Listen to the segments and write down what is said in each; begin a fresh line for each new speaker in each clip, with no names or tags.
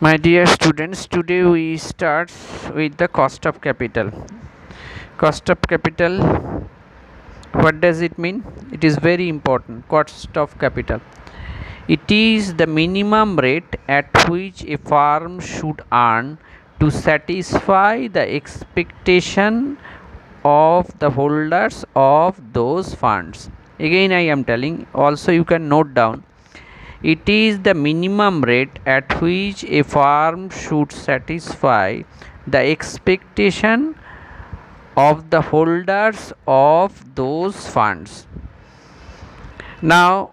My dear students, today we start with the cost of capital. Cost of capital, what does it mean? It is very important. Cost of capital. It is the minimum rate at which a firm should earn to satisfy the expectation of the holders of those funds. Again, I am telling, also you can note down. It is the minimum rate at which a firm should satisfy the expectation of the holders of those funds. Now,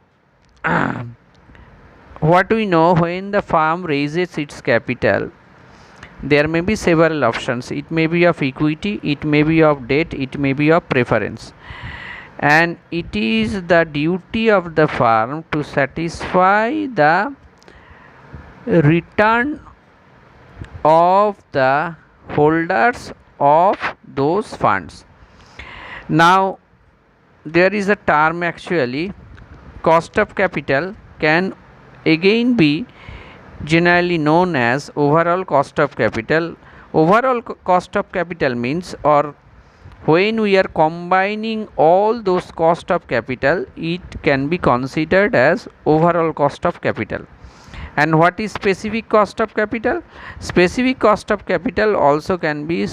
what we know, when the firm raises its capital, there may be several options. It may be of equity, it may be of debt, it may be of preference. And it is the duty of the firm to satisfy the return of the holders of those funds. Now, there is a term actually, cost of capital can again be generally known as overall cost of capital. Overall cost of capital means, or when we are combining all those cost of capital, it can be considered as overall cost of capital. And what is specific cost of capital? Specific cost of capital also can be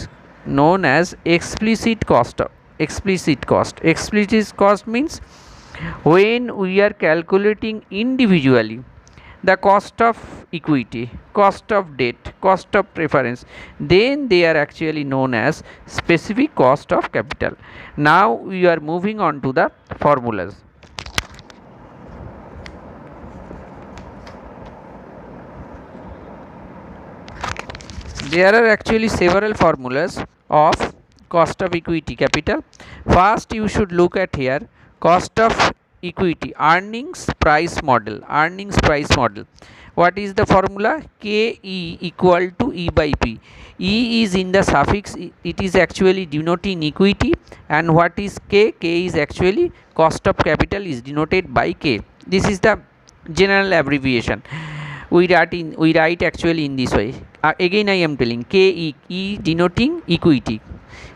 known as explicit cost. Explicit cost means when we are calculating individually the cost of equity, cost of debt, cost of preference, then they are actually known as specific cost of capital. Now we are moving on to the formulas. There are actually several formulas of cost of equity capital. First, you should look at here cost of equity earnings price model. What is the formula? Ke equal to E by P. E is in the suffix, it is actually denoting equity, and what is K? K is actually cost of capital is denoted by K. This is the general abbreviation. We write actually in this way. Again I am telling, Ke, E denoting equity.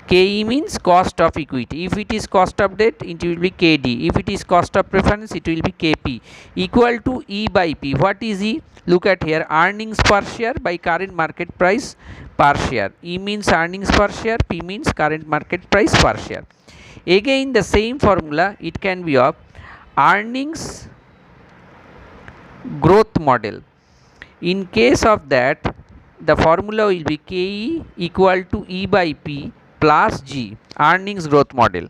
Ke means cost of equity. If it is cost of debt, it will be Kd. If it is cost of preference, it will be Kp. Equal to E by P. What is E? Look at here, earnings per share by current market price per share. E means earnings per share, P means current market price per share. Again the same formula, it can be of earnings growth model. In case of that, the formula will be Ke equal to E by P plus G, earnings growth model.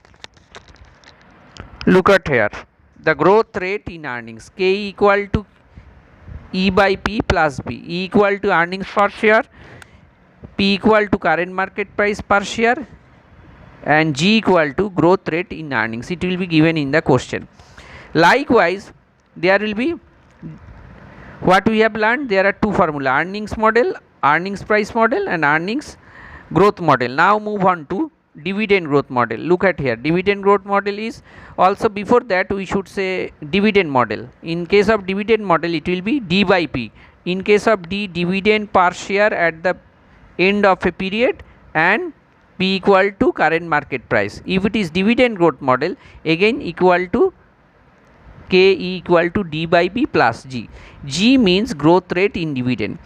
Look at here, the growth rate in earnings, K equal to E by P plus B, E equal to earnings per share, P equal to current market price per share, and G equal to growth rate in earnings. It will be given in the question. Likewise, there will be, what we have learned, there are two formula, earnings model, earnings price model, and earnings growth model. Now move on to dividend growth model. Look at here, dividend growth model is also, before that we should say dividend model. In case of dividend model, it will be D by P. In case of D, dividend per share at the end of a period, and P equal to current market price. If it is dividend growth model, again equal to K equal to D by P plus G. G means growth rate in dividend.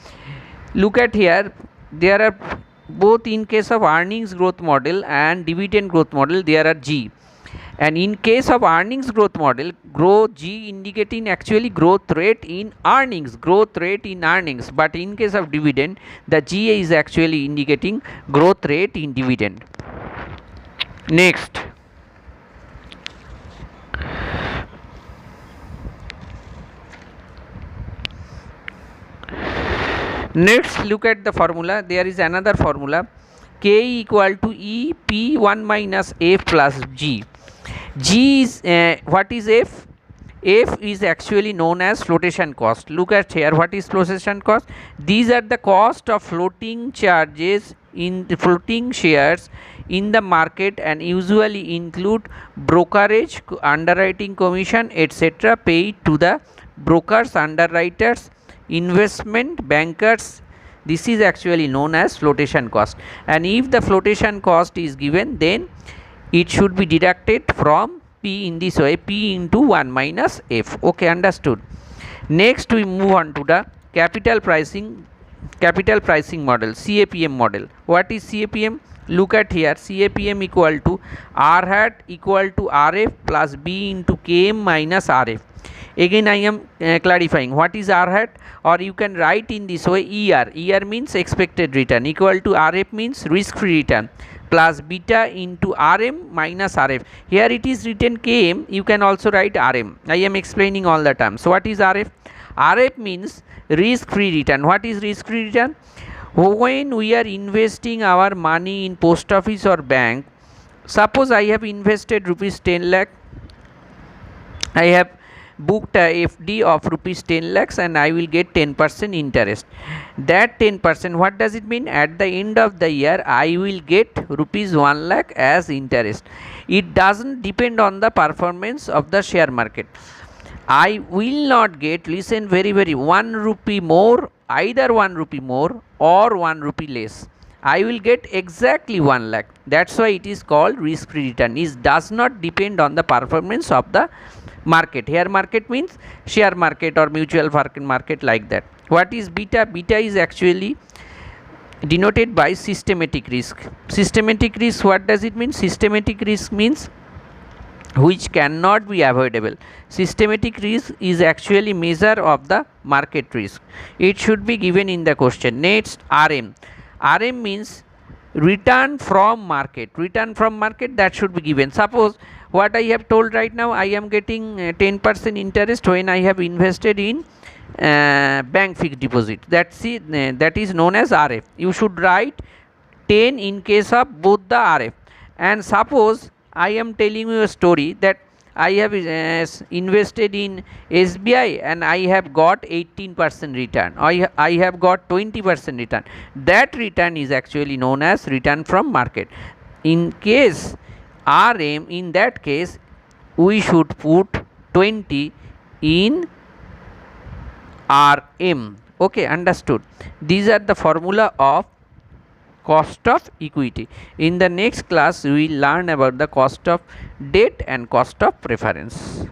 Look at here, there are both, in case of earnings growth model and dividend growth model, there are G. And in case of earnings growth model, G indicating actually growth rate in earnings, but in case of dividend, the G is actually indicating growth rate in dividend. Next, look at the formula. There is another formula, K equal to E P1 minus F plus G. G is what is F? F is actually known as flotation cost. Look at here, what is flotation cost? These are the cost of floating charges in the floating shares in the market, and usually include brokerage, underwriting commission, etc. paid to the brokers, underwriters, investment bankers, This is actually known as flotation cost, and if the flotation cost is given, then it should be deducted from P in this way, P into 1 minus F. Okay, understood. Next we move on to the capital pricing model, CAPM model. What is CAPM? Look at here, CAPM equal to R hat equal to RF plus B into KM minus RF. Again I am clarifying what is R hat, or you can write in this way, ER means expected return equal to RF means risk free return plus beta into RM minus RF. Here it is written KM, you can also write RM. I am explaining all the time. So what is RF? RF means risk free return. What is risk free return? When we are investing our money in post office or bank, suppose I have invested rupees 10 lakh, I have booked a FD of rupees 10 lakhs and I will get 10% interest. That 10%, what does it mean? At the end of the year I will get rupees 1 lakh as interest. It doesn't depend on the performance of the share market. I will not get, listen very 1 rupee more, either 1 rupee more or 1 rupee less. I will get exactly 1 lakh. That's why it is called risk free return. It does not depend on the performance of the market. Here market means share market or mutual fund market, like that. What is beta? Beta is actually denoted by systematic risk. Systematic risk, what does it mean? Systematic risk means which cannot be avoidable. Systematic risk is actually measure of the market risk. It should be given in the question. Next, RM. RM means return from market. Return from market, that should be given. Suppose what I have told right now, I am getting 10% interest when I have invested in bank fixed deposit. That is known as RF. You should write 10 in case of both the RF. And suppose I am telling you a story that I have invested in SBI and I have got 18% return. I have got 20% return. That return is actually known as return from market. In case RM, in that case we should put 20 in RM. Okay, understood. These are the formula of cost of equity. In the next class we will learn about the cost of debt and cost of preference.